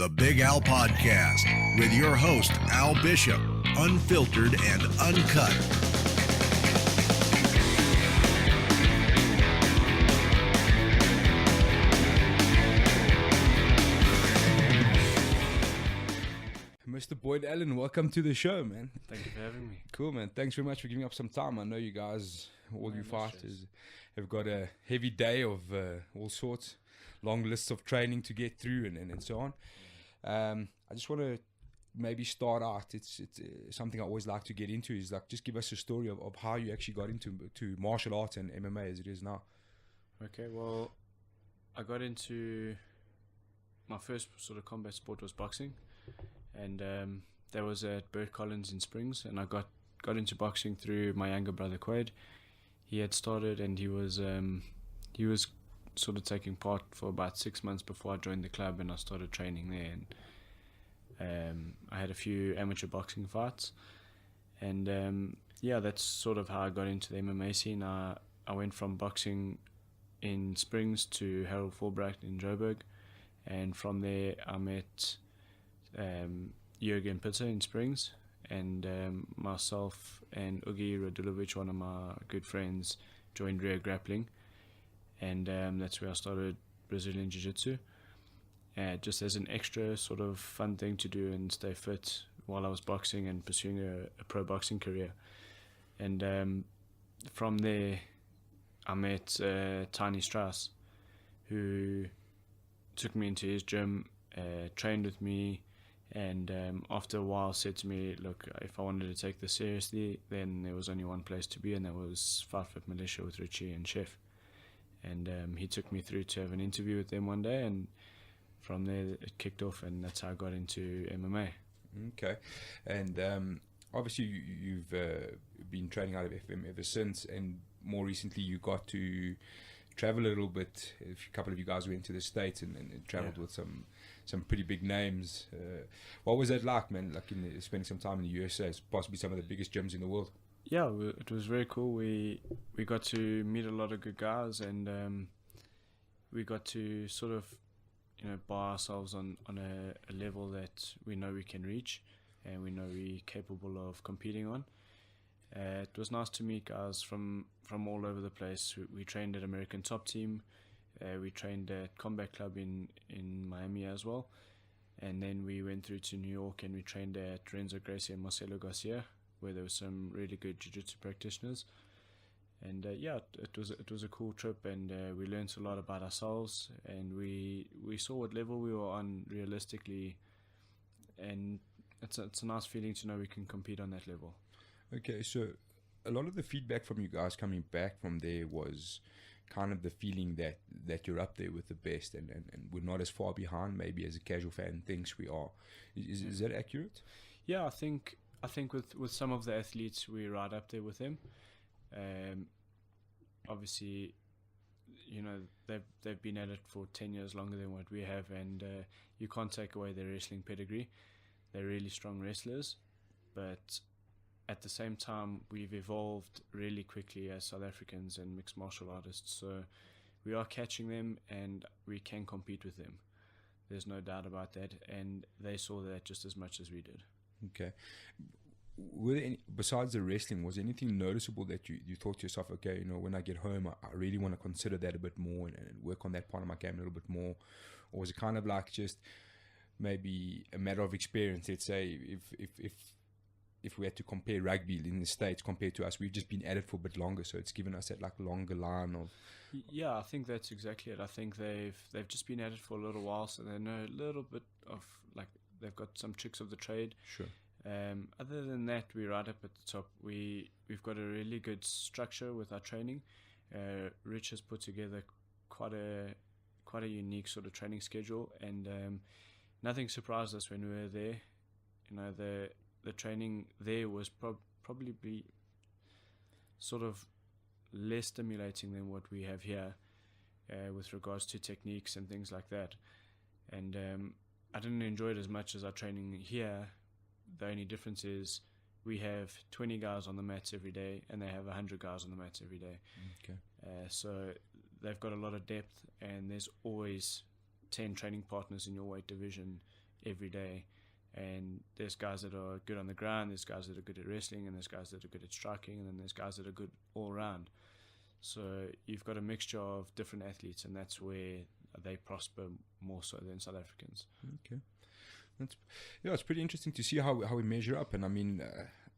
The Big Al Podcast with your host, Al Bishop, unfiltered and uncut. Mr. Boyd Allen, welcome to the show, man. Thank you for having me. Cool, man. Thanks very much for giving up some time. I know you guys, all you fighters, have got a heavy day of all sorts, long lists of training to get through and so on. I just want to maybe start out. It's something I always like to get into is like just give us a story of how you actually got into martial arts and MMA as it is now. Okay, well, I got into my first sort of combat sport was boxing, and that was at Bert Collins in Springs, and I got into boxing through my younger brother Quaid. He had started, and he was sort of taking part for about 6 months before I joined the club, and I started training there. And I had a few amateur boxing fights, and that's sort of how I got into the MMA scene. I went from boxing in Springs to Harold Fulbright in Joburg, and from there I met Jürgen Pitter in Springs, and myself and Ugi Radulovic, one of my good friends, joined Rear Grappling, and that's where I started Brazilian Jiu-Jitsu, just as an extra sort of fun thing to do and stay fit while I was boxing and pursuing a pro boxing career. And from there I met Tiny Strauss, who took me into his gym, trained with me, and after a while said to me, look, if I wanted to take this seriously, then there was only one place to be, and that was Fight Fit Militia with Richie and Chef. And he took me through to have an interview with them one day, and from there it kicked off, and that's how I got into MMA. Okay. And obviously you've been training out of FM ever since, and more recently you got to travel a little bit. A couple of you guys went to the States and traveled with some pretty big names. What was that like, man? Like spending some time in the USA, it's possibly some of the biggest gyms in the world. Yeah, it was very cool. We got to meet a lot of good guys, and we got to sort of, bar ourselves on a level that we know we can reach, and we know we're capable of competing on. It was nice to meet guys from all over the place. We trained at American Top Team. We trained at Combat Club in Miami as well. And then we went through to New York, and we trained at Renzo Gracie and Marcelo Garcia, where there were some really good jiu-jitsu practitioners. And it was a cool trip, and we learned a lot about ourselves, and we saw what level we were on realistically, and it's a nice feeling to know we can compete on that level. Okay, so a lot of the feedback from you guys coming back from there was kind of the feeling that you're up there with the best, and we're not as far behind maybe as a casual fan thinks we are. Is that accurate? Yeah, I think with some of the athletes we're right up there with them. Obviously, they've been at it for 10 years longer than what we have, and you can't take away their wrestling pedigree. They're really strong wrestlers, but at the same time, we've evolved really quickly as South Africans and mixed martial artists. So we are catching them, and we can compete with them. There's no doubt about that, and they saw that just as much as we did. Okay. Were there besides the wrestling, was there anything noticeable that you thought to yourself, okay, when I get home, I really want to consider that a bit more and work on that part of my game a little bit more? Or was it kind of like just maybe a matter of experience? Let's say if we had to compare rugby in the States compared to us, we've just been at it for a bit longer, so it's given us that like longer line of... Yeah, I think that's exactly it. I think they've just been at it for a little while, so they know a little bit of, like, they've got some tricks of the trade. Sure. Other than that, we're right up at the top. We've got a really good structure with our training. Rich has put together quite a unique sort of training schedule, and nothing surprised us when we were there. The training there was probably sort of less stimulating than what we have here, with regards to techniques and things like that. And I didn't enjoy it as much as our training here. The only difference is we have 20 guys on the mats every day, and they have 100 guys on the mats every day. Okay. So they've got a lot of depth, and there's always 10 training partners in your weight division every day. And there's guys that are good on the ground, there's guys that are good at wrestling, and there's guys that are good at striking, and then there's guys that are good all around. So you've got a mixture of different athletes, and that's where they prosper more so than South Africans. Okay. It's pretty interesting to see how we measure up. And I mean,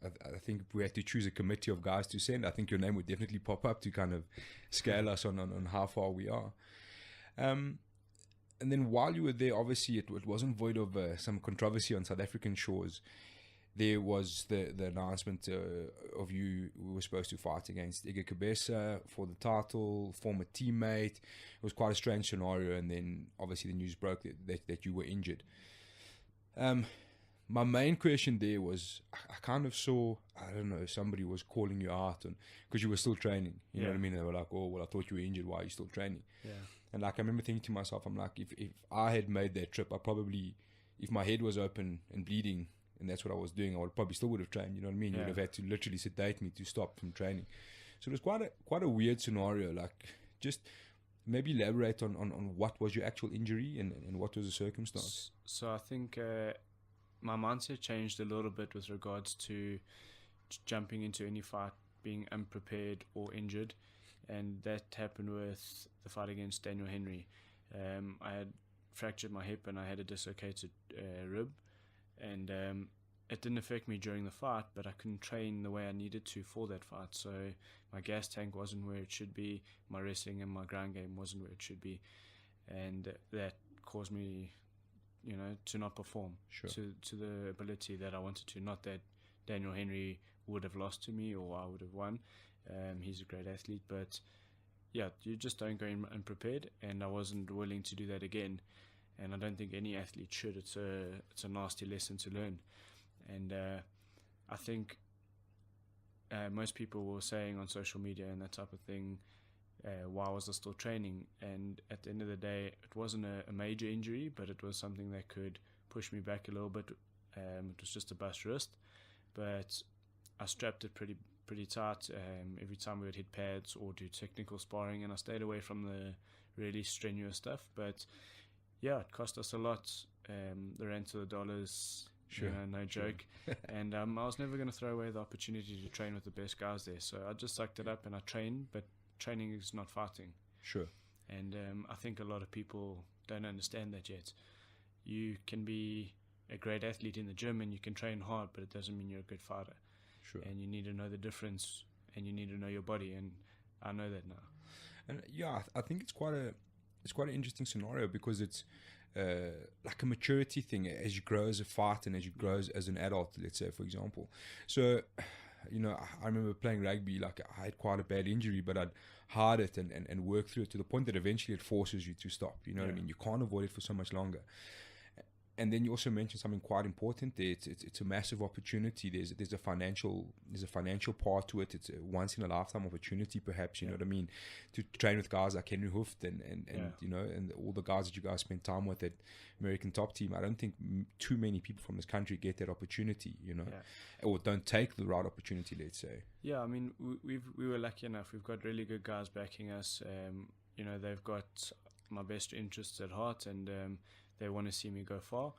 I think if we had to choose a committee of guys to send, I think your name would definitely pop up to kind of scale us on how far we are. And then while you were there, obviously it wasn't void of some controversy on South African shores. There was the announcement of you were supposed to fight against Iga Kabesa for the title, former teammate. It was quite a strange scenario, and then obviously the news broke that you were injured. My main question there was, I kind of saw, I don't know, somebody was calling you out because you were still training. You know what I mean? They were like, oh, well, I thought you were injured. Why are you still training? Yeah. And like, I remember thinking to myself, I'm like, if I had made that trip, I probably, if my head was open and bleeding, and that's what I was doing, I would probably still would have trained. You know what I mean? You would have had to literally sedate me to stop from training. So it was quite a weird scenario. Like, just maybe elaborate on what was your actual injury and what was the circumstance. So I think my mindset changed a little bit with regards to jumping into any fight being unprepared or injured, and that happened with the fight against Daniel Henry. I had fractured my hip and I had a dislocated rib, and it didn't affect me during the fight, but I couldn't train the way I needed to for that fight. So my gas tank wasn't where it should be, my wrestling and my ground game wasn't where it should be, and that caused me, to not perform to the ability that I wanted to. Not that Daniel Henry would have lost to me or I would have won. He's a great athlete, but yeah, you just don't go in unprepared, and I wasn't willing to do that again. And I don't think any athlete should. It's a nasty lesson to learn. And I think most people were saying on social media and that type of thing, why was I still training? And at the end of the day, it wasn't a major injury, but it was something that could push me back a little bit. It was just a bust wrist, but I strapped it pretty tight every time we would hit pads or do technical sparring, and I stayed away from the really strenuous stuff. But yeah, it cost us a lot. The rent to the dollars, no joke. And I was never going to throw away the opportunity to train with the best guys there. So I just sucked it up and I trained, but training is not fighting. Sure. And I think a lot of people don't understand that yet. You can be a great athlete in the gym and you can train hard, but it doesn't mean you're a good fighter. Sure. And you need to know the difference, and you need to know your body, and I know that now. And yeah, I think it's quite an interesting scenario, because it's like a maturity thing as you grow as a fighter and as you grow as an adult, let's say, for example. So, I remember playing rugby, like I had quite a bad injury, but I'd hard it and work through it to the point that eventually it forces you to stop. You know what I mean? You can't avoid it for so much longer. And then you also mentioned something quite important there. It's a massive opportunity. There's a financial part to it. It's a once in a lifetime opportunity, perhaps. You know what I mean? To train with guys like Henry Hooft and and all the guys that you guys spend time with at American Top Team. I don't think too many people from this country get that opportunity. Or don't take the right opportunity. Let's say. Yeah, I mean, we were lucky enough. We've got really good guys backing us. They've got my best interests at heart, and they want to see me go far.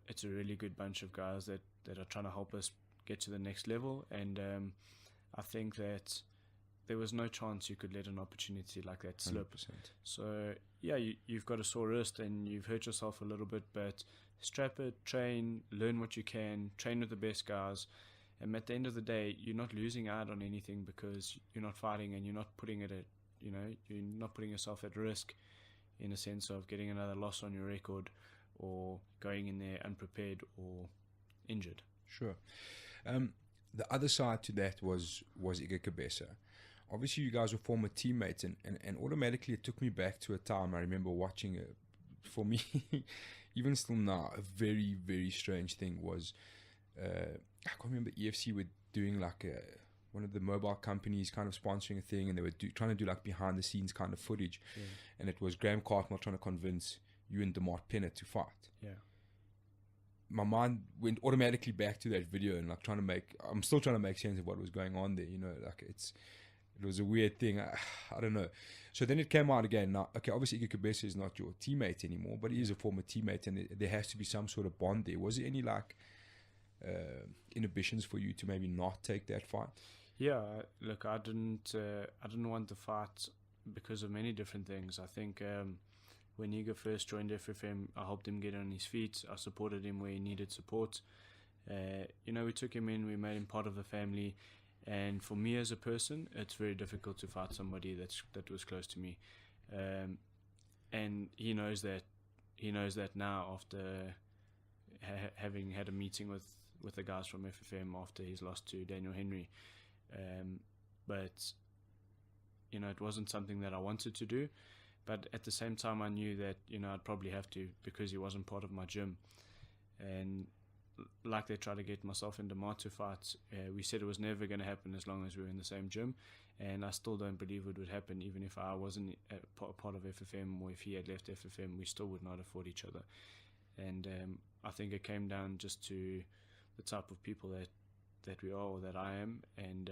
It's a really good bunch of guys that are trying to help us get to the next level, and I think that there was no chance you could let an opportunity like that slip. 100%. So yeah, you've got a sore wrist and you've hurt yourself a little bit, but strap it, train, learn what you can, train with the best guys, and at the end of the day, you're not losing out on anything, because you're not fighting and you're not putting you're not putting yourself at risk in a sense of getting another loss on your record or going in there unprepared or injured. Sure. The other side to that was Iga Kabesa. Obviously, you guys were former teammates, and automatically it took me back to a time I remember watching. For me, even still now, a very, very strange thing was, I can't remember, EFC were doing like one of the mobile companies kind of sponsoring a thing, and they were trying to do like behind the scenes kind of footage. Yeah. And it was Graham Cartmell trying to convince you and DeMart Pennant to fight. Yeah. My mind went automatically back to that video and like I'm still trying to make sense of what was going on there. Like It was a weird thing. I don't know. So then it came out again. Now, okay, obviously Ike Kabese is not your teammate anymore, but he is a former teammate, and there has to be some sort of bond there. Was there any like inhibitions for you to maybe not take that fight? Yeah, look, I didn't want the fight because of many different things. I think when Iga first joined FFM, I helped him get on his feet. I supported him where he needed support. We took him in, we made him part of the family. And for me as a person, it's very difficult to fight somebody that was close to me. And he knows that now after having had a meeting with the guys from FFM after his loss to Daniel Henry. But it wasn't something that I wanted to do. But at the same time, I knew that I'd probably have to, because he wasn't part of my gym. And like they tried to get myself and Demar to fight, we said it was never going to happen as long as we were in the same gym. And I still don't believe it would happen, even if I wasn't a part of FFM, or if he had left FFM, we still would not have fought each other. And I think it came down just to the type of people that we are, or that I am, and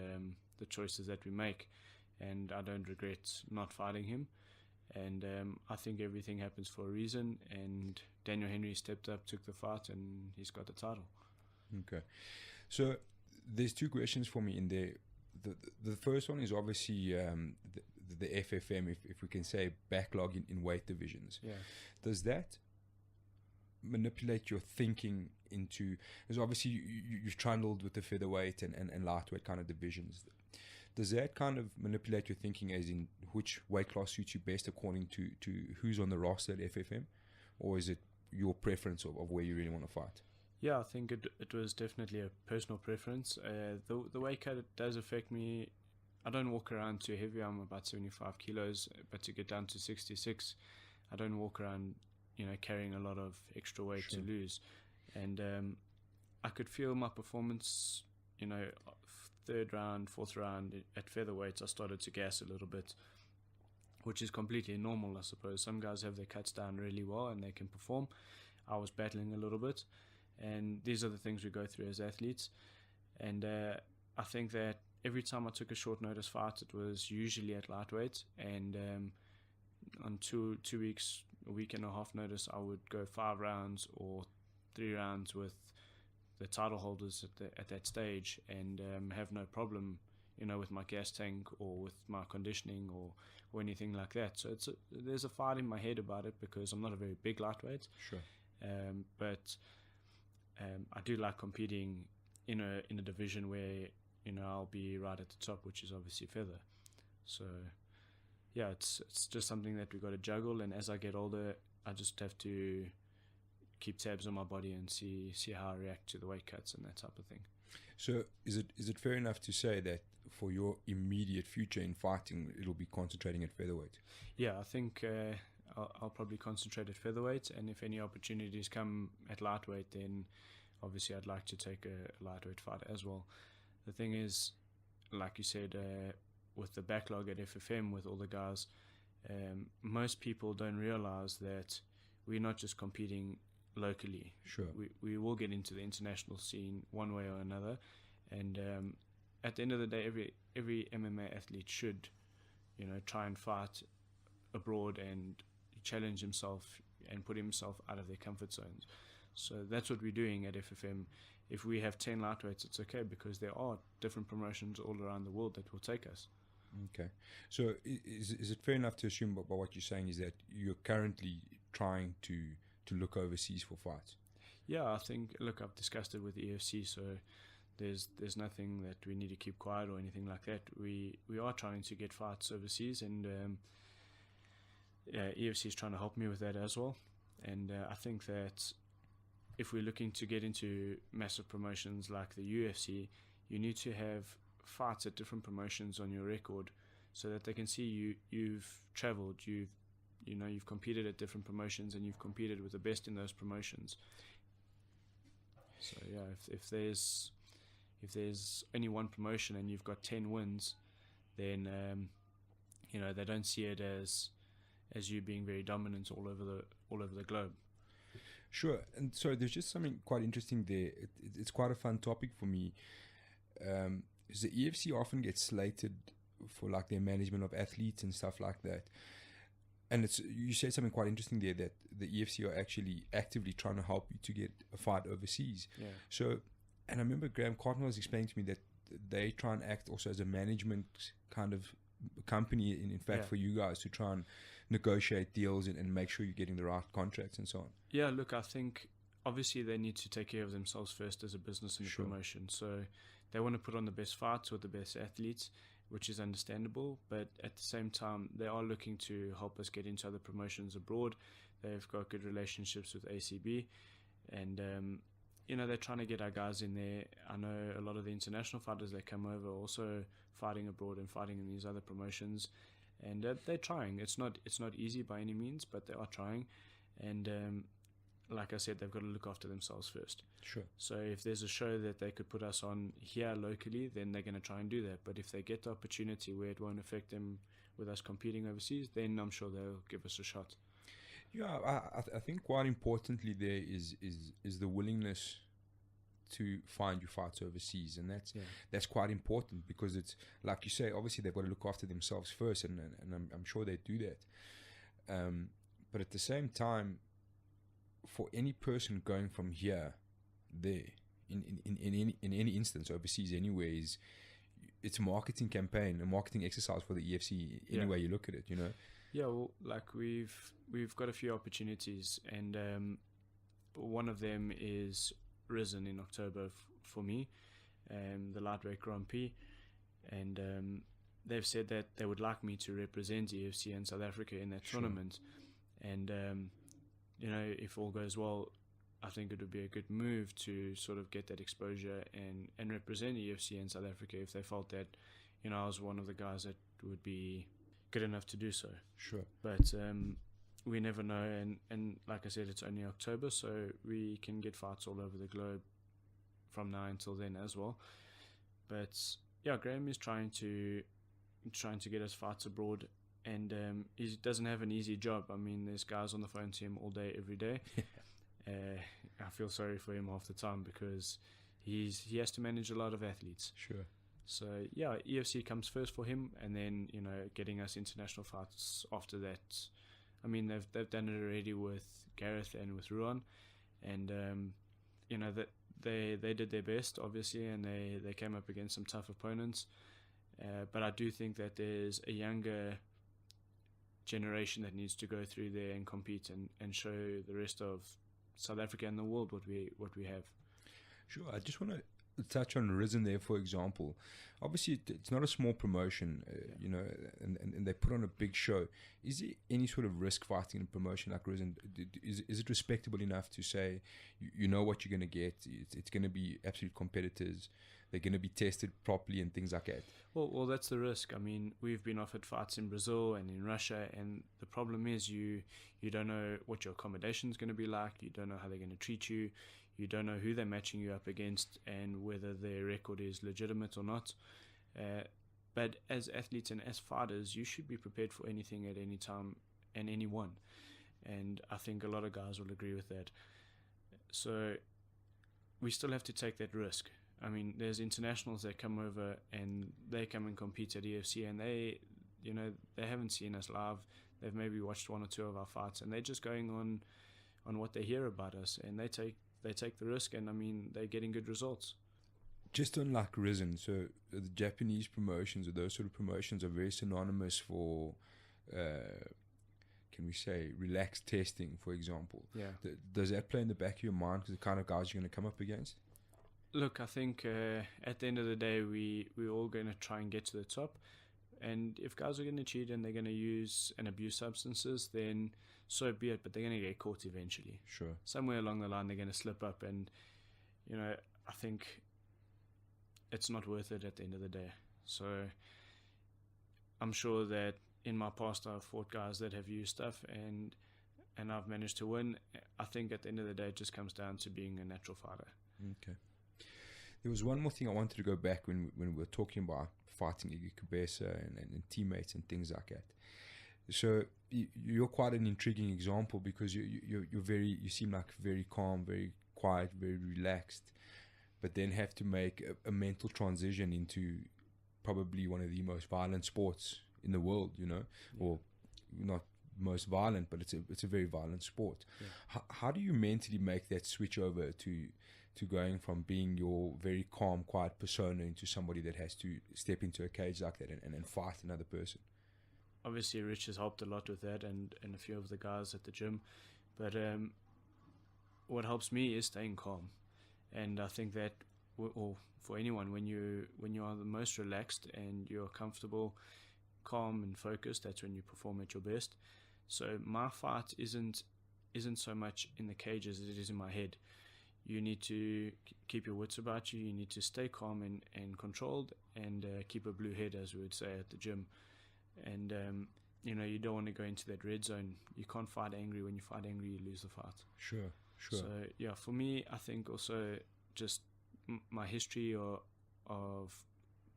the choices that we make. And I don't regret not fighting him. And I think everything happens for a reason. And Daniel Henry stepped up, took the fight, and he's got the title. Okay. So there's two questions for me in there. The first one is obviously the FFM, if we can say, backlog in weight divisions. Yeah. Does that manipulate your thinking into, because obviously you've trundled with the featherweight and lightweight kind of divisions. Does that kind of manipulate your thinking as in which weight class suits you best according to who's on the roster at FFM? Or is it your preference of where you really want to fight? Yeah, I think it was definitely a personal preference. The weight cut, it does affect me. I don't walk around too heavy. I'm about 75 kilos, but to get down to 66, I don't walk around carrying a lot of extra weight to lose. And I could feel my performance, third round, fourth round at featherweights, I started to gas a little bit, which is completely normal, I suppose. Some guys have their cuts down really well and they can perform. I was battling a little bit, and these are the things we go through as athletes. And I think that every time I took a short notice fight, it was usually at lightweight, and on 2 weeks, a week and a half notice, I would go 5 rounds or 3 rounds with the title holders at that stage, and have no problem, with my gas tank or with my conditioning or anything like that. So there's a fight in my head about it, because I'm not a very big lightweight. Sure. But I do like competing in a division where I'll be right at the top, which is obviously feather. So yeah, it's just something that we got to juggle, and as I get older, I just have to keep tabs on my body and see how I react to the weight cuts and that type of thing. So is it fair enough to say that for your immediate future in fighting, it'll be concentrating at featherweight? Yeah, I think I'll probably concentrate at featherweight, and if any opportunities come at lightweight, then obviously I'd like to take a lightweight fight as well. The thing is, like you said, with the backlog at FFM with all the guys, most people don't realize that we're not just competing locally. Sure. We will get into the international scene one way or another, and at the end of the day, every MMA athlete should try and fight abroad and challenge himself and put himself out of their comfort zones. So that's what we're doing at FFM. If we have 10 lightweights, it's okay, because there are different promotions all around the world that will take us. Okay. So is it fair enough to assume by what you're saying is that you're currently trying to look overseas for fights? Yeah, I think, look, I've discussed it with the EFC, so there's nothing that we need to keep quiet or anything like that. We are trying to get fights overseas, and EFC is trying to help me with that as well. And I think that if we're looking to get into massive promotions like the UFC, you need to have fights at different promotions on your record, so that they can see you've traveled, you've competed at different promotions, and you've competed with the best in those promotions. So yeah, if there's only one promotion and you've got 10 wins, then they don't see it as you being very dominant all over the globe. Sure. And so there's just something quite interesting there. It's quite a fun topic for me. Is the EFC often gets slated like their management of athletes and stuff like that. And you said something quite interesting there, that the EFC are actually actively trying to help you to get a fight overseas. Yeah. So, and I remember Graham Cartmel was explaining to me that they try and act also as a management kind of company, in fact, for you guys to try and negotiate deals and make sure you're getting the right contracts and so on. Yeah, look, I think obviously they need to take care of themselves first as a business and a promotion. So they want to put on the best fights with the best athletes, which is understandable. But at the same time, they are looking to help us get into other promotions abroad. They've got good relationships with ACB. And, they're trying to get our guys in there. I know a lot of the international fighters that come over are also fighting abroad and fighting in these other promotions. And they're trying. It's not easy by any means, but they are trying. And like I said, they've got to look after themselves first. Sure. So if there's a show that they could put us on here locally, then they're going to try and do that. But if they get the opportunity where it won't affect them with us competing overseas, then I'm sure they'll give us a shot. Yeah, I think quite importantly there is the willingness to find you fights overseas, and that's quite important, because it's like you say, obviously they've got to look after themselves first, and I'm sure they do that. But at the same time, for any person going from here there in any instance overseas anywhere, it's a marketing campaign, a marketing exercise for the EFC any way you look at it, Yeah, well, like we've got a few opportunities, and one of them is Risen in October for me, the lightweight Grand Prix, and they've said that they would like me to represent EFC in South Africa in that tournament, and if all goes well, I think it would be a good move to sort of get that exposure and represent EFC in South Africa if they felt that I was one of the guys that would be good enough to do so. Sure. But we never know, and like I said, it's only October, so we can get fights all over the globe from now until then as well. But yeah, Graham is trying to get us fights abroad, and he doesn't have an easy job. I mean, there's guys on the phone to him all day, every day. I feel sorry for him half the time, because he has to manage a lot of athletes. Sure. So yeah, EFC comes first for him, and then getting us international fights after that. I mean, they've done it already with Gareth and with Ruan, and that they did their best, obviously, and they came up against some tough opponents. But I do think that there's a younger generation that needs to go through there and compete and show the rest of South Africa and the world what we have. Sure. I just want to touch on Risen there, for example. Obviously, it's not a small promotion, and they put on a big show. Is there any sort of risk fighting in a promotion like Risen? Is it respectable enough to say, you know what you're going to get? It's going to be absolute competitors. They're going to be tested properly and things like that. Well, that's the risk. I mean, we've been offered fights in Brazil and in Russia, and the problem is you don't know what your accommodation is going to be like. You don't know how they're going to treat you. You don't know who they're matching you up against and whether their record is legitimate or not. But as athletes and as fighters, you should be prepared for anything at any time and anyone. And I think a lot of guys will agree with that. So we still have to take that risk. I mean, there's internationals that come over and they come and compete at EFC, and they haven't seen us live. They've maybe watched one or two of our fights, and they're just going on what they hear about us, and they take the risk, and I mean, they're getting good results. Just on like Risen, so the Japanese promotions or those sort of promotions are very synonymous for, can we say, relaxed testing, for example. Yeah. Does that play in the back of your mind because the kind of guys you're going to come up against? Look, I think at the end of the day, we're all going to try and get to the top. And if guys are going to cheat and they're going to use and abuse substances, then so be it. But they're going to get caught eventually. Sure. Somewhere along the line, they're going to slip up. And, I think it's not worth it at the end of the day. So I'm sure that in my past, I've fought guys that have used stuff and I've managed to win. I think at the end of the day, it just comes down to being a natural fighter. Okay. There was one more thing I wanted to go back when we were talking about fighting Iggy Kubesa and teammates and things like that. So you're quite an intriguing example because you seem like very calm, very quiet, very relaxed, but then have to make a mental transition into probably one of the most violent sports in the world, you know, or not most violent, but it's a very violent sport. How do you mentally make that switch over to going from being your very calm, quiet persona into somebody that has to step into a cage like that and fight another person? Obviously, Rich has helped a lot with that, and a few of the guys at the gym. But what helps me is staying calm, and I think that, or for anyone, when you are the most relaxed and you're comfortable, calm and focused, that's when you perform at your best. So my fight isn't so much in the cage as it is in my head. You need to keep your wits about you. You need to stay calm and controlled, and keep a blue head, as we would say at the gym. And you don't want to go into that red zone. You can't fight angry. When you fight angry, you lose the fight. Sure. So yeah, for me, I think also just my history of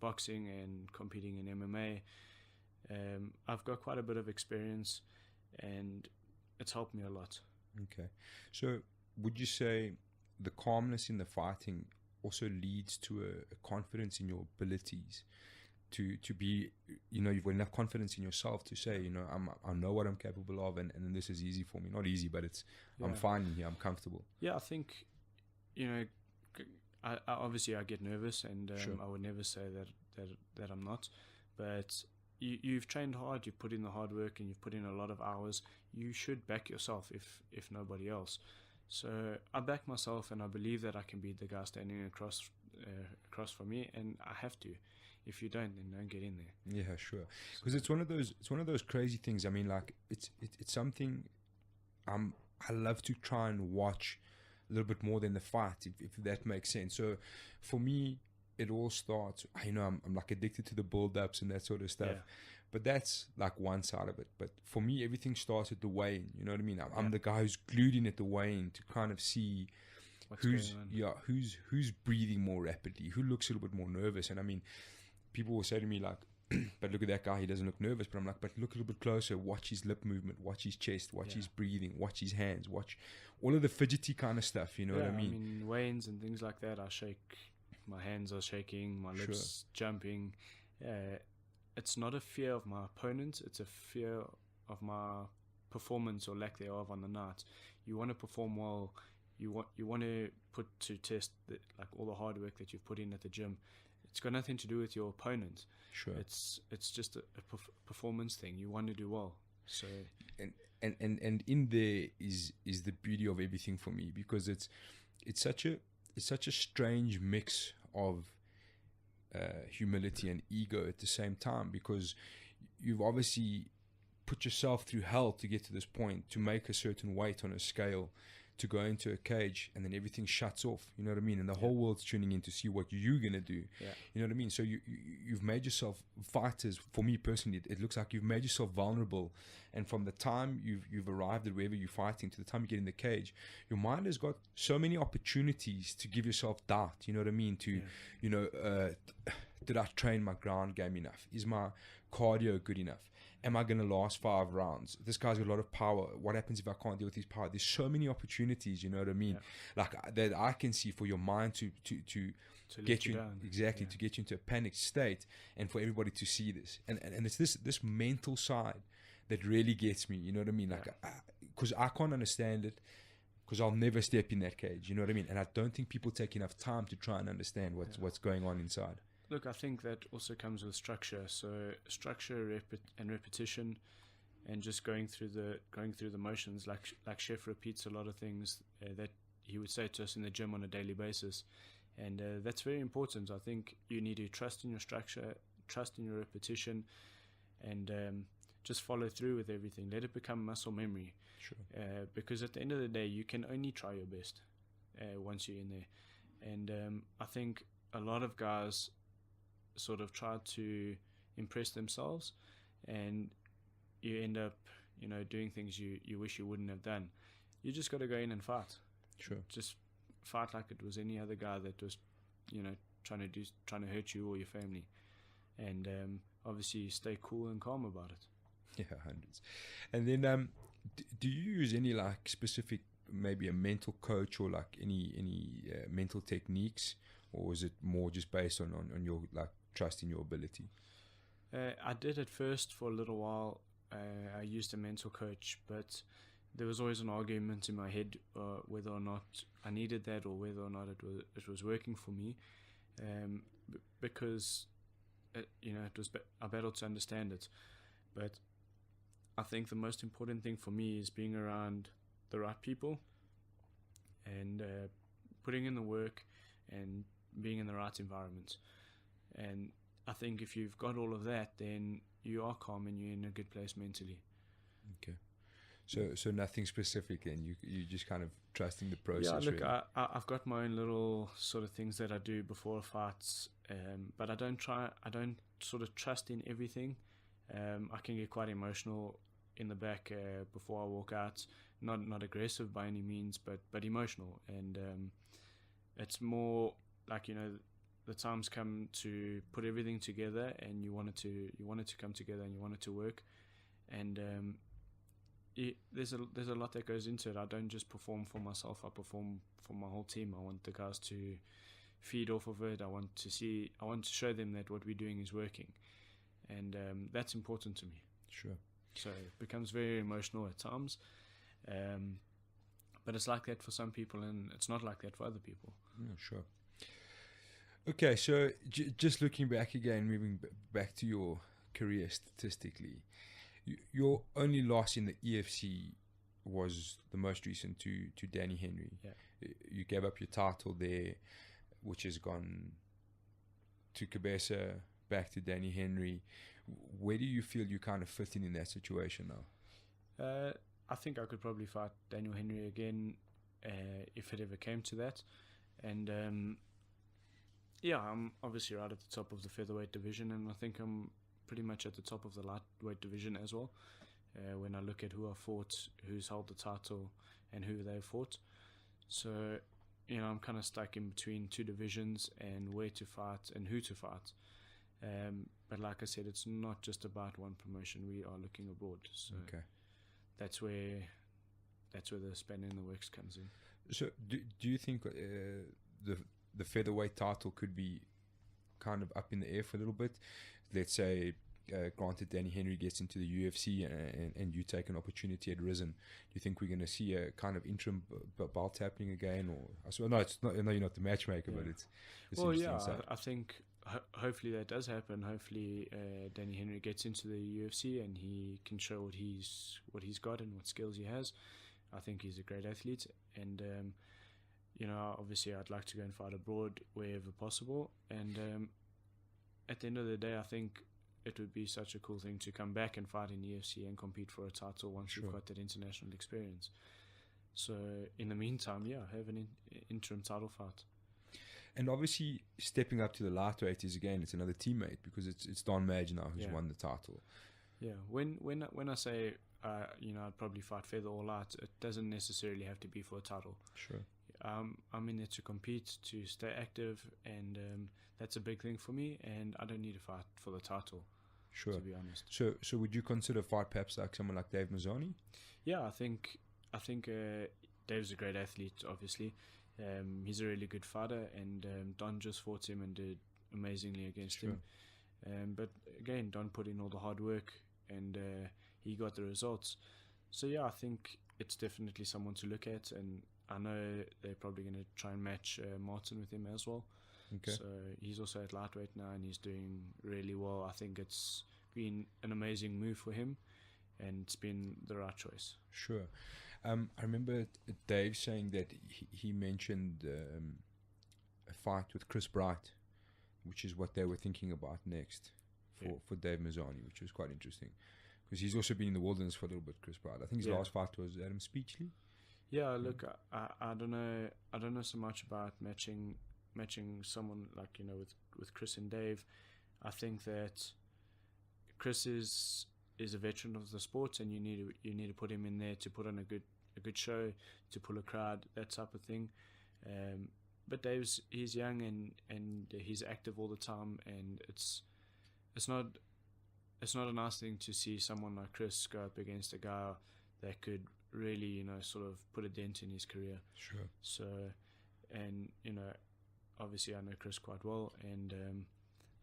boxing and competing in MMA, I've got quite a bit of experience, and it's helped me a lot. Okay. So would you say the calmness in the fighting also leads to a confidence in your abilities to be, you've got enough confidence in yourself to say, I know what I'm capable of, and this is easy for me. Not easy, but I'm fine in here. I'm comfortable. Yeah, I think, I obviously I get nervous, and Sure. I would never say that I'm not. But you've trained hard, you've put in the hard work, and you've put in a lot of hours. You should back yourself, if nobody else. So I back myself, and I believe that I can beat the guy standing across from me, and I have to. If you don't, then don't get in there. Yeah, sure. Because it's one of those crazy things. I mean, like it's something I love to try and watch a little bit more than the fight, if that makes sense. So for me, it all starts. I'm like addicted to the build-ups and that sort of stuff. Yeah. But that's like one side of it. But for me, everything starts at the weigh-in. You know what I mean? I'm the guy who's glued in at the weigh-in to kind of see who's breathing more rapidly, who looks a little bit more nervous. And I mean, people will say to me like, but look at that guy, he doesn't look nervous. But I'm like, but look a little bit closer, watch his lip movement, watch his chest, watch his breathing, watch his hands, watch all of the fidgety kind of stuff, you know what I mean? I mean, weigh-ins and things like that, I shake, my hands are shaking, my lips jumping. It's not a fear of my opponent, it's a fear of my performance or lack thereof on the night. You want to perform well, you want to put to test like all the hard work that you've put in at the gym. It's got nothing to do with your opponent. Sure. It's just a performance thing. You want to do well. So and in there is the beauty of everything for me, because it's such a strange mix of humility and ego at the same time, because you've obviously put yourself through hell to get to this point, to make a certain weight on a scale, to go into a cage, and then everything shuts off, you know what I mean? And the whole world's tuning in to see what you're going to do. Yeah. You know what I mean? So you've made yourself, fighters, for me personally, it looks like you've made yourself vulnerable. And from the time you've arrived at wherever you're fighting to the time you get in the cage, your mind has got so many opportunities to give yourself doubt, you know what I mean? To, did I train my ground game enough? Is my cardio good enough? Am I going to last 5 rounds? This guy's got a lot of power. What happens if I can't deal with his power? There's so many opportunities, you know what I mean? Yeah. Like that I can see for your mind to get you down. Exactly, to get you into a panic state, and for everybody to see this. And it's this mental side that really gets me, you know what I mean? Like, because I can't understand it, because I'll never step in that cage, you know what I mean? And I don't think people take enough time to try and understand what's going on inside. Look, I think that also comes with structure. So structure and repetition, and just going through the motions. Like Chef repeats a lot of things that he would say to us in the gym on a daily basis, and that's very important. I think you need to trust in your structure, trust in your repetition, and just follow through with everything. Let it become muscle memory. Sure. Because at the end of the day, you can only try your best once you're in there. And I think a lot of guys sort of try to impress themselves, and you end up doing things you wish you wouldn't have done. You just got to go in and fight. Sure. Just fight like it was any other guy that was trying to hurt you or your family, and obviously stay cool and calm about it. Yeah, hundreds. And then do you use any like specific, maybe a mental coach, or like any mental techniques, or is it more just based on your like trust in your ability? I did at first for a little while. I used a mental coach, but there was always an argument in my head whether or not I needed that or whether or not it was working for me, because it was I battled to understand it. But I think the most important thing for me is being around the right people and putting in the work and being in the right environment. And I think if you've got all of that, then you are calm and you're in a good place mentally. Okay. So nothing specific then, you just kind of trusting the process. Yeah, look, really. I've got my own little sort of things that I do before fights, but I don't sort of trust in everything. I can get quite emotional in the back before I walk out, not aggressive by any means, but emotional, and it's more like, the times come to put everything together, and you want it to come together, and you want it to work, and there's a lot that goes into it. I don't just perform for myself; I perform for my whole team. I want the guys to feed off of it. I want to show them that what we're doing is working, and that's important to me. Sure. So it becomes very emotional at times, but it's like that for some people, and it's not like that for other people. Yeah, sure. Okay, so just looking back again, moving back to your career statistically, your only loss in the EFC was the most recent to Danny Henry. Yeah. You gave up your title there, which has gone to Cabeza, back to Danny Henry. Where do you feel you kind of fit in that situation now? I think I could probably fight Daniel Henry again if it ever came to that. And yeah, I'm obviously right at the top of the featherweight division, and I think I'm pretty much at the top of the lightweight division as well. When I look at who I fought, who's held the title, and who they fought. So, I'm kind of stuck in between two divisions and where to fight and who to fight. But like I said, it's not just about one promotion. We are looking abroad. So okay. That's where the spanner in the works comes in. So do you think the featherweight title could be kind of up in the air for a little bit? Let's say, granted, Danny Henry gets into the UFC and you take an opportunity at Risen. Do you think we're going to see a kind of interim belt happening again? Or no, it's not. No, you're not the matchmaker, but it's well, yeah. I think hopefully that does happen. Hopefully, Danny Henry gets into the UFC and he can show what he's got and what skills he has. I think he's a great athlete, and obviously I'd like to go and fight abroad wherever possible. And at the end of the day, I think it would be such a cool thing to come back and fight in the UFC and compete for a title once you've got that international experience. So in the meantime, have an interim title fight. And obviously, stepping up to the lightweight is, again, it's another teammate, because it's Don Madge now who's won the title. Yeah, when I say I'd probably fight feather or light, it doesn't necessarily have to be for a title. Sure. I'm in there to compete, to stay active, and that's a big thing for me. And I don't need to fight for the title. Sure. To be honest. So would you consider fight perhaps like someone like Dave Mazzoni? Yeah, I think Dave's a great athlete. Obviously, he's a really good fighter, and Don just fought him and did amazingly against him. But again, Don put in all the hard work, and he got the results. So yeah, I think it's definitely someone to look at, and I know they're probably going to try and match Martin with him as well. Okay. So he's also at lightweight now, and he's doing really well. I think it's been an amazing move for him, and it's been the right choice. Sure. I remember Dave saying that he mentioned a fight with Chris Bright, which is what they were thinking about next for Dave Mazzoni, which was quite interesting, because he's also been in the wilderness for a little bit, Chris Bright. I think his last fight was Adam Speechley. Yeah, look, I don't know so much about matching someone like with Chris and Dave. I think that Chris is a veteran of the sport, and you need to put him in there to put on a good show, to pull a crowd, that type of thing. But he's young and he's active all the time, and it's not a nice thing to see someone like Chris go up against a guy that could really sort of put a dent in his career. Sure. So, and obviously I know Chris quite well, and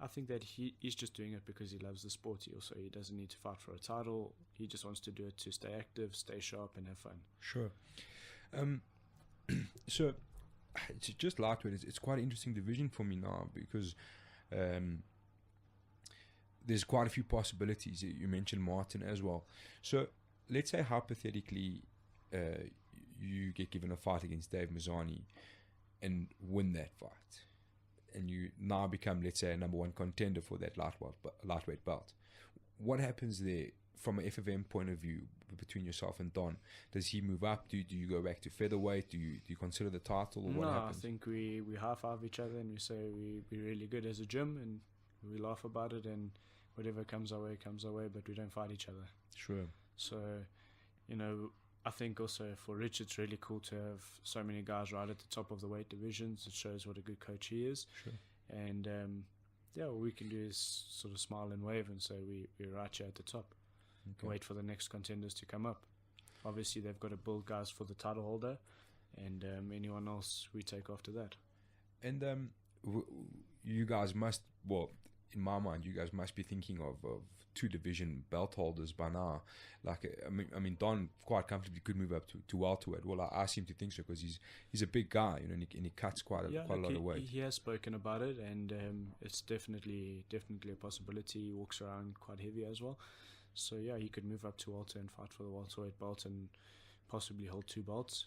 I think that he's just doing it because he loves the sport. He doesn't need to fight for a title. He just wants to do it to stay active, stay sharp, and have fun. Sure. So, it's just lightweight. It's quite an interesting division for me now because there's quite a few possibilities. You mentioned Martin as well. So, let's say hypothetically you get given a fight against Dave Mazzani and win that fight. And you now become, let's say, a number one contender for that lightweight belt. What happens there from an FFM point of view between yourself and Don? Does he move up? Do you go back to featherweight? Do you consider the title? Or what happens? I think we high-five each other and we say we're really good as a gym, and we laugh about it, and whatever comes our way, but we don't fight each other. Sure. So, I think also for Rich, it's really cool to have so many guys right at the top of the weight divisions. It shows what a good coach he is. Sure. And what we can do is sort of smile and wave and say we're right here at the top. Okay. Wait for the next contenders to come up. Obviously, they've got to build guys for the title holder, and anyone else we take after that. And you guys must, well, in my mind, you guys must be thinking of two division belt holders by now. Like, I mean, Don quite comfortably could move up to welterweight. Well, I seem to think so because he's a big guy, and he cuts quite a lot of weight. He has spoken about it, and it's definitely a possibility. He walks around quite heavy as well. So he could move up to welter and fight for the welterweight belt and possibly hold two belts.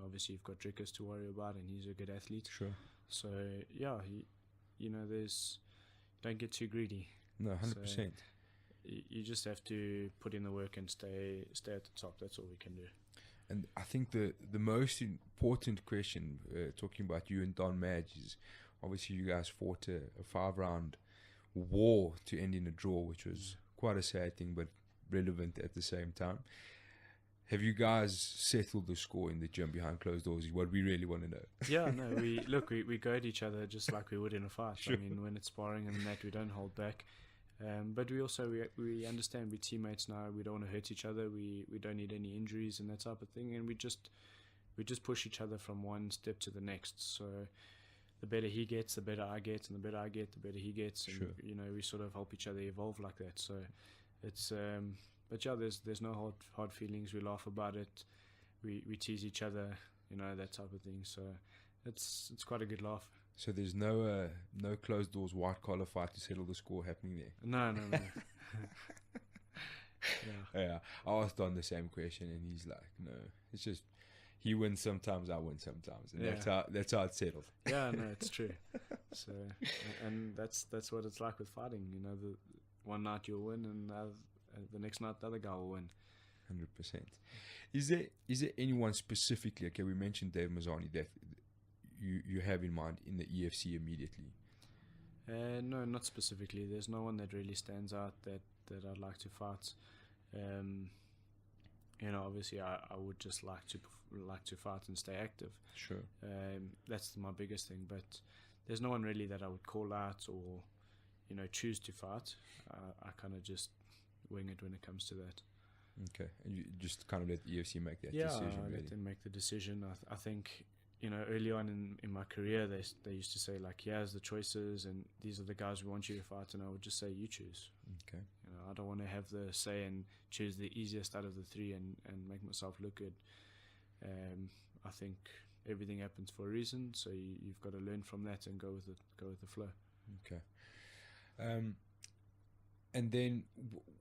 Obviously you've got Drickers to worry about, and he's a good athlete. Sure. So don't get too greedy. No, 100%. So you just have to put in the work and stay at the top. That's all we can do. And I think the most important question, talking about you and Don Madge, is obviously you guys fought a 5-round war to end in a draw, which was quite a sad thing, but relevant at the same time. Have you guys settled the score in the gym behind closed doors? Is what we really want to know. Yeah, no, we go at each other just like we would in a fight. Sure. I mean, when it's sparring and that, we don't hold back. But we also we understand we're teammates now. We don't want to hurt each other. We don't need any injuries and that type of thing. And we just push each other from one step to the next. So the better he gets, the better I get, and the better I get, the better he gets. And sure. We sort of help each other evolve like that. So it's but there's no hard feelings. We laugh about it. We tease each other, that type of thing. So it's quite a good laugh. So there's no closed doors white collar fight to settle the score happening there. No. Yeah. I asked Don the same question, and he's like, no, it's just he wins sometimes, I win sometimes, and that's how it's settled. Yeah, no, it's true. So and that's what it's like with fighting. The one night you'll win, and the next night the other guy will win. 100%. Is there anyone specifically? Okay, we mentioned Dave Mazzani that you have in mind in the EFC immediately? No, not specifically. There's no one that really stands out that I'd like to fight. Obviously I would just like to fight and stay active. Sure. That's my biggest thing. But there's no one really that I would call out or choose to fight. I kind of just wing it when it comes to that. Okay, and you just kind of let the EFC make that decision. Yeah, let them make the decision. I think early on in my career, they used to say, like, here's the choices and these are the guys we want you to fight, and I would just say, you choose. Okay. I don't want to have the say and choose the easiest out of the three and make myself look good. I think everything happens for a reason, so you've got to learn from that and go with the flow. Okay. And then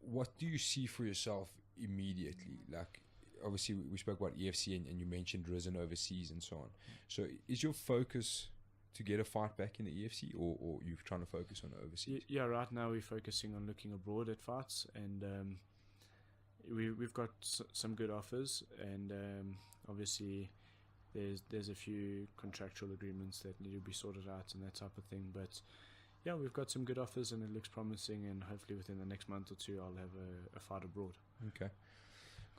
what do you see for yourself immediately? Like, obviously we spoke about EFC and you mentioned risen overseas and so on. So is your focus to get a fight back in the EFC, or you're trying to focus on overseas? Yeah, right now we're focusing on looking abroad at fights, and we've got some good offers, and obviously there's a few contractual agreements that need to be sorted out and that type of thing, but yeah, we've got some good offers and it looks promising, and hopefully within the next month or two I'll have a fight abroad. Okay,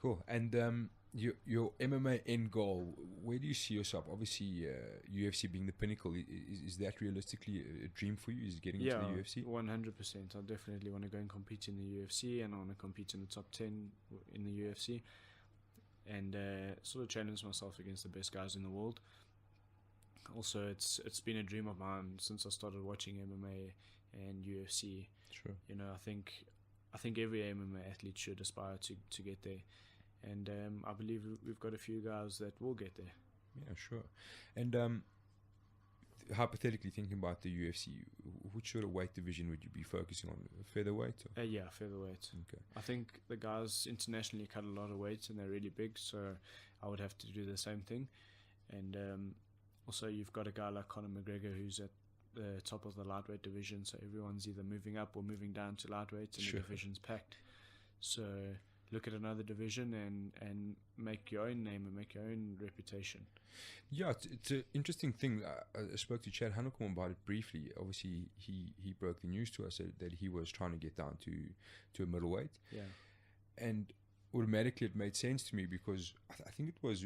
cool. And your MMA end goal, where do you see yourself? Obviously UFC being the pinnacle, is that realistically a dream for you? Is it getting into the UFC? 100%. I definitely want to go and compete in the UFC, and I want to compete in the top 10 in the UFC, and sort of challenge myself against the best guys in the world. also it's been a dream of mine since I started watching MMA and UFC. Sure. You know, I think every MMA athlete should aspire to get there, and I believe we've got a few guys that will get there. Yeah, sure. And hypothetically thinking about the UFC, which sort of weight division would you be focusing on? Featherweight? Or? Yeah, featherweight. Okay. I think the guys internationally cut a lot of weight and they're really big, so I would have to do the same thing. And also you've got a guy like Conor McGregor who's at the top of the lightweight division, so everyone's either moving up or moving down to lightweight, and Sure. the division's packed. So look at another division and make your own name and make your own reputation. Yeah, it's an interesting thing. I spoke to Chad Hanukkam about it briefly. Obviously, he broke the news to us that he was trying to get down to a middleweight. Yeah. And automatically it made sense to me because I think it was,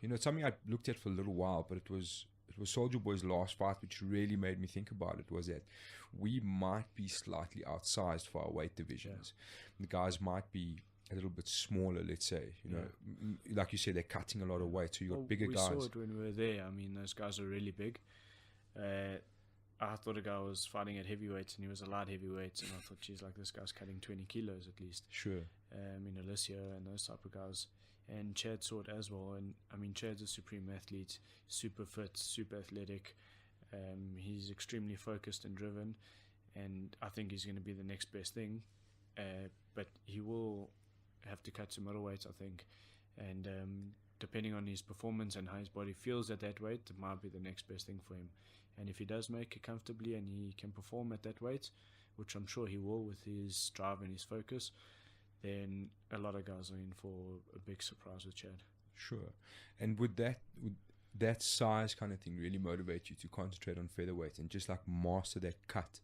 it's something I looked at for a little while, but it was Soulja Boy's last fight, which really made me think about it, was that we might be slightly outsized for our weight divisions. Yeah. The guys might be a little bit smaller, let's say. Like you said, they're cutting a lot of weight, so you got bigger guys. We saw it when we were there. I mean, those guys are really big. I thought a guy was fighting at heavyweight and he was a light heavyweight, and I thought, geez, like this guy's cutting 20 kilos at least. Sure. Alicia and those type of guys. And Chad saw it as well. And I mean, Chad's a supreme athlete, super fit, super athletic. He's extremely focused and driven, and I think he's going to be the next best thing. But he will have to cut to middleweight, I think. And depending on his performance and how his body feels at that weight, it might be the next best thing for him. And if he does make it comfortably and he can perform at that weight, which I'm sure he will with his drive and his focus, then a lot of guys are in for a big surprise with Chad. Sure. And would that size kind of thing really motivate you to concentrate on featherweight and just like master that cut?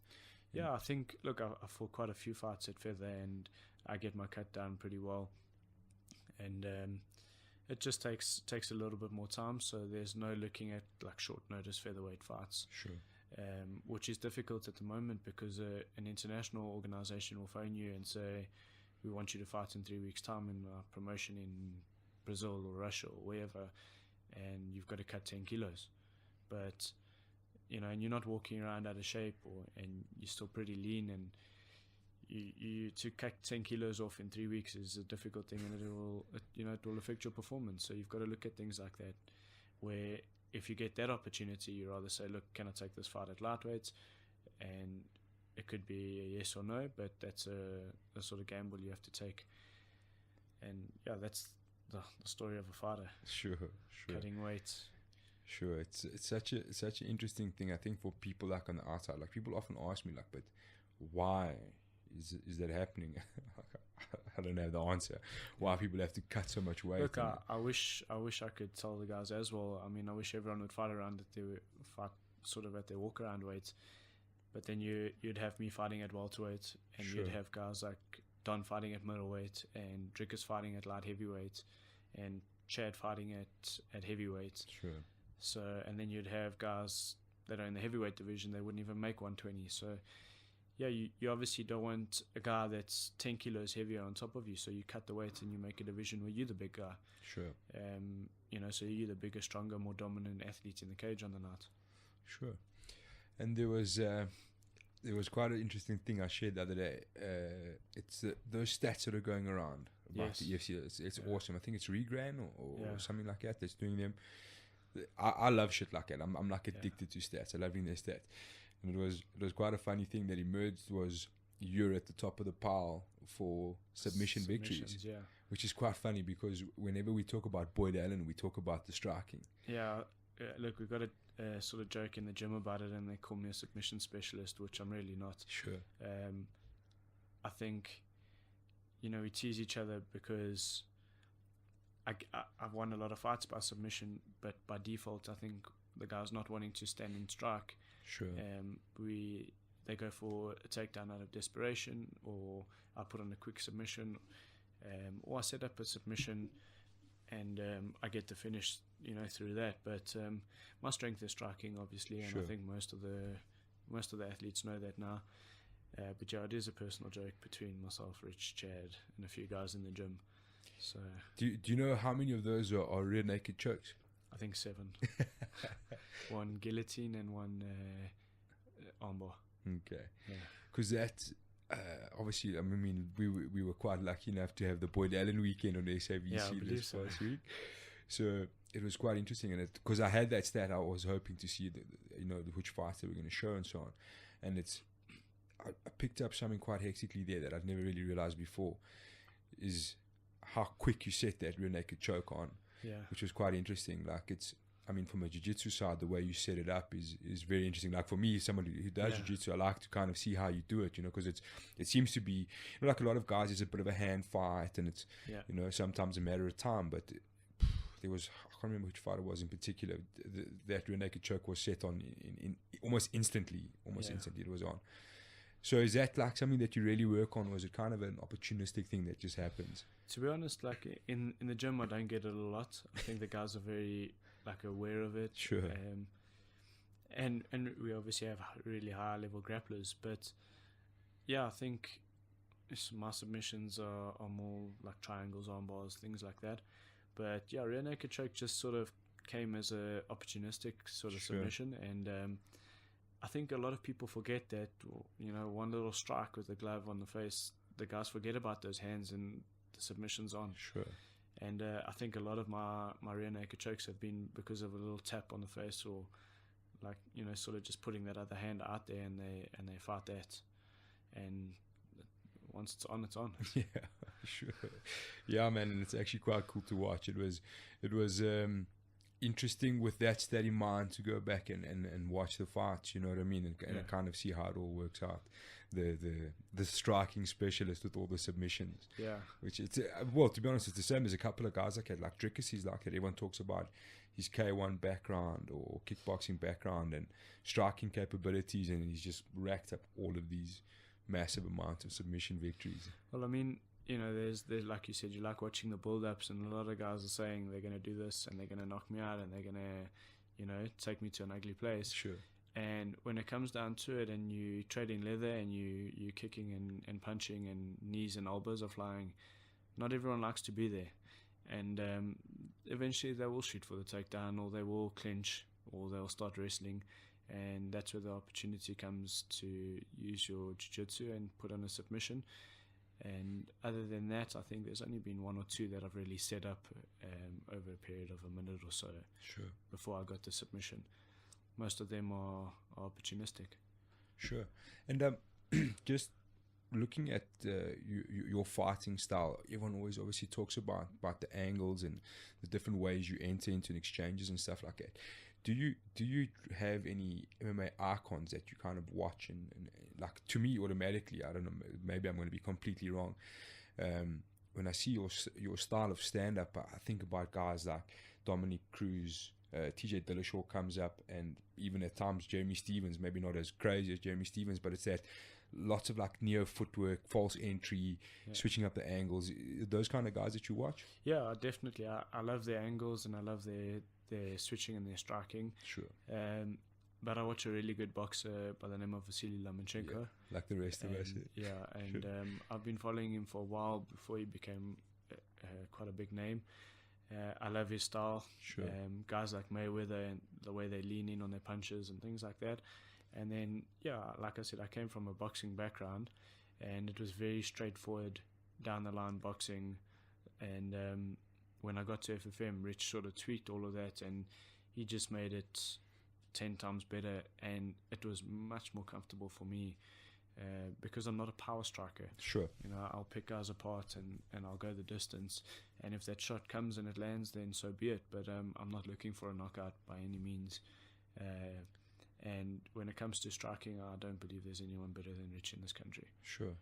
Yeah, I think, look, I fought quite a few fights at feather and I get my cut down pretty well. And it just takes a little bit more time, so there's no looking at like short notice featherweight fights. Sure. Which is difficult at the moment because an international organization will phone you and say, we want you to fight in 3 weeks' time in a promotion in Brazil or Russia or wherever, and you've got to cut 10 kilos. But, and you're not walking around out of shape, and you're still pretty lean, and you to cut 10 kilos off in 3 weeks is a difficult thing, and it will affect your performance. So you've got to look at things like that, where if you get that opportunity, you rather say, look, can I take this fight at lightweights? And it could be a yes or no, but that's a sort of gamble you have to take. And yeah, that's the story of a fighter. Sure. Cutting weight. Sure, it's such an interesting thing. I think for people like on the outside, like people often ask me like, but why is that happening? I don't have the answer. Why people have to cut so much weight? Look, I wish I could tell the guys as well. I mean, I wish everyone would fight around that they would fight sort of at their walk around weights. But then you'd have me fighting at welterweight, and Sure. you'd have guys like Don fighting at middleweight, and Drickus fighting at light heavyweight, and Chad fighting at heavyweight. Sure. So, and then you'd have guys that are in the heavyweight division, they wouldn't even make 120. So, yeah, you obviously don't want a guy that's 10 kilos heavier on top of you, so you cut the weight and you make a division where you're the big guy. Sure. So you're the bigger, stronger, more dominant athlete in the cage on the night. Sure. And there was quite an interesting thing I shared the other day. It's those stats that are going around about the UFC. It's awesome. I think it's Regran or something like that that's doing them. I love shit like that. I'm like addicted to stats. I love reading their stats. And it was quite a funny thing that emerged was you're at the top of the pile for submission victories. Yeah. Which is quite funny because whenever we talk about Boyd Allen, we talk about the striking. Yeah. Look, we've got a sort of joke in the gym about it, and they call me a submission specialist, which I'm really not. Sure. I think, we tease each other because I've won a lot of fights by submission, but by default, I think the guy's not wanting to stand and strike. Sure. They go for a takedown out of desperation, or I put on a quick submission, or I set up a submission, and I get the finish, through that. But my strength is striking, obviously, and Sure. I think most of the athletes know that now. But yeah, it is a personal joke between myself, Rich, Chad, and a few guys in the gym. So Do you know how many of those are rear naked chokes? I think 7. One guillotine and one armbar. Okay. Yeah. Because that, obviously, I mean, we were quite lucky enough to have the Boyd Allen weekend on SABC this past week. So it was quite interesting, and because I had that stat, I was hoping to see which fights they were going to show and so on, and I picked up something quite hectically there that I'd never really realized before, is how quick you set that rear naked choke on, which was quite interesting. Like from a jiu-jitsu side, the way you set it up is very interesting. Like for me, someone who does jiu-jitsu, I like to kind of see how you do it, because it seems to be, like a lot of guys, it's a bit of a hand fight, and it's, sometimes a matter of time, but there was, I can't remember which fight it was in particular, that rear naked choke was set on in almost instantly it was on. So is that like something that you really work on, or is it kind of an opportunistic thing that just happens? To be honest, like in the gym, I don't get it a lot. I think the guys are very aware of it. Sure. And we obviously have really high level grapplers, but I think my submissions are more like triangles, arm bars, things like that. But rear naked choke just sort of came as a opportunistic sort of submission, and I think a lot of people forget that, one little strike with the glove on the face, the guys forget about those hands and the submissions on. Sure. And I think a lot of my rear naked chokes have been because of a little tap on the face, or sort of just putting that other hand out there, and they fight that. And once it's on, it's on. Yeah, sure. Yeah, man, and it's actually quite cool to watch. It was interesting with that stat in mind to go back and watch the fights, you know what I mean, and kind of see how it all works out. The striking specialist with all the submissions. Yeah. Which it's to be honest, it's the same as a couple of guys like that. Like Drickus, he's like that. Everyone talks about his K1 background or kickboxing background and striking capabilities, and he's just racked up all of these massive amounts of submission victories. Well, I mean, there's like you said, you like watching the build-ups, and a lot of guys are saying they're going to do this and they're going to knock me out and they're going to, take me to an ugly place. Sure. And when it comes down to it, and you trade in leather, and you're kicking and punching, and knees and elbows are flying, not everyone likes to be there. And eventually they will shoot for the takedown, or they will clinch, or they'll start wrestling. And that's where the opportunity comes to use your jiu-jitsu and put on a submission. And other than that, I think there's only been 1 or 2 that I've really set up over a period of a minute or so. Sure. Before I got the submission. Most of them are opportunistic. Sure. And just looking at your fighting style, everyone always obviously talks about the angles and the different ways you enter into exchanges and stuff like that. Do you have any MMA icons that you kind of watch and like, to me automatically, I don't know, maybe I'm going to be completely wrong, when I see your style of stand-up, I think about guys like Dominic Cruz, TJ Dillashaw comes up, and even at times Jeremy Stevens, maybe not as crazy as Jeremy Stevens, but it's that lots of like neo footwork, false entry, switching up the angles, those kind of guys that you watch? Yeah, definitely. I love their angles, and I love their switching and their striking. Sure. But I watch a really good boxer by the name of Vasily Lomachenko. Like the rest of us. Yeah, and Sure. I've been following him for a while before he became quite a big name. I love his style. Sure. Guys like Mayweather, and the way they lean in on their punches and things like that. And then, like I said, I came from a boxing background, and it was very straightforward, down the line boxing. And when I got to FFM, Rich sort of tweaked all of that, and he just made it 10 times better, and it was much more comfortable for me. Because I'm not a power striker. Sure. I'll pick guys apart and I'll go the distance. And if that shot comes and it lands, then so be it. But I'm not looking for a knockout by any means. And when it comes to striking, I don't believe there's anyone better than Rich in this country. Sure.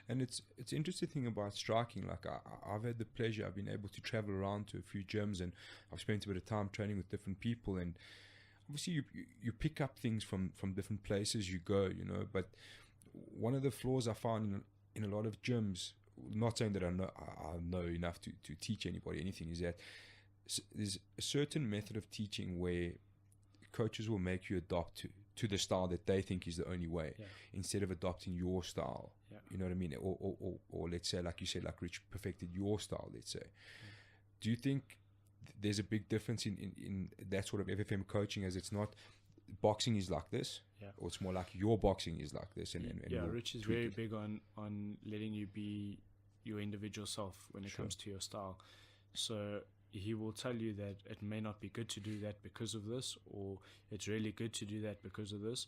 And it's interesting thing about striking. Like I've had the pleasure, I've been able to travel around to a few gyms, and I've spent a bit of time training with different people. And obviously you pick up things from different places you go, but one of the flaws I found in a lot of gyms, not saying that I know enough to teach anybody anything, is that there's a certain method of teaching where coaches will make you adopt to the style that they think is the only way, instead of adopting your style. You know what I mean? Or let's say, like you said, like Rich perfected your style, let's say. Do you think there's a big difference in that sort of FFM coaching, as it's not boxing is like this, or it's more like your boxing is like this. And Rich is very big on letting you be your individual self when it comes to your style. So he will tell you that it may not be good to do that because of this, or it's really good to do that because of this,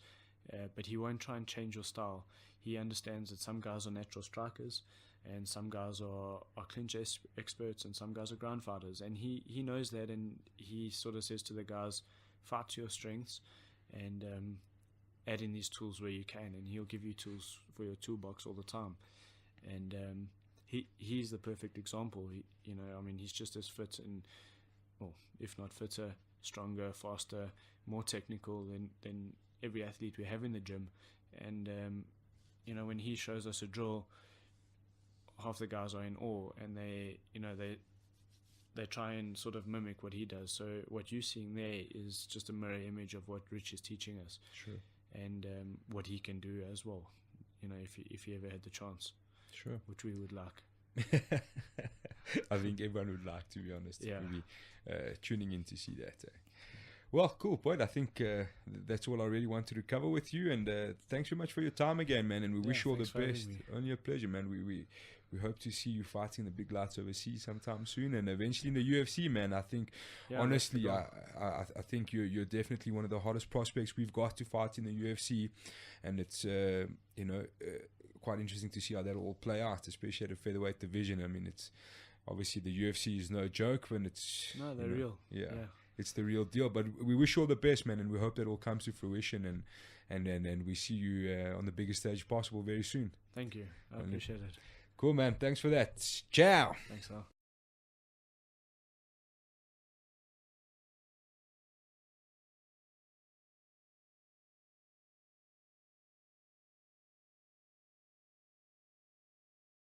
but he won't try and change your style. He understands that some guys are natural strikers, and some guys are clinch experts, and some guys are ground fighters, and he knows that, and he sort of says to the guys, fight to your strengths, and add in these tools where you can, and he'll give you tools for your toolbox all the time. And he's the perfect example. He's just as fit, and, well, if not fitter, stronger, faster, more technical than every athlete we have in the gym. And when he shows us a drill, half the guys are in awe, and they try and sort of mimic what he does. So what you're seeing there is just a mirror image of what Rich is teaching us. Sure. And what he can do as well, if he ever had the chance. Sure. Which we would like. I think everyone would like, to be honest. Yeah. Maybe tuning in to see that. Well, cool, Boyd. I think that's all I really wanted to cover with you. And thanks very much for your time again, man. And we wish you all the best. Only a pleasure, man. We hope to see you fighting the big lights overseas sometime soon, and eventually in the UFC, man. I think, honestly, I think you're definitely one of the hottest prospects we've got to fight in the UFC, and it's quite interesting to see how that all play out, especially at a featherweight division. I mean, it's obviously the UFC is no joke, but it's they're real. Yeah, it's the real deal. But we wish you all the best, man, and we hope that all comes to fruition, and we see you on the biggest stage possible very soon. Thank you. I appreciate it. Cool, man. Thanks for that. Ciao. Thanks, Al.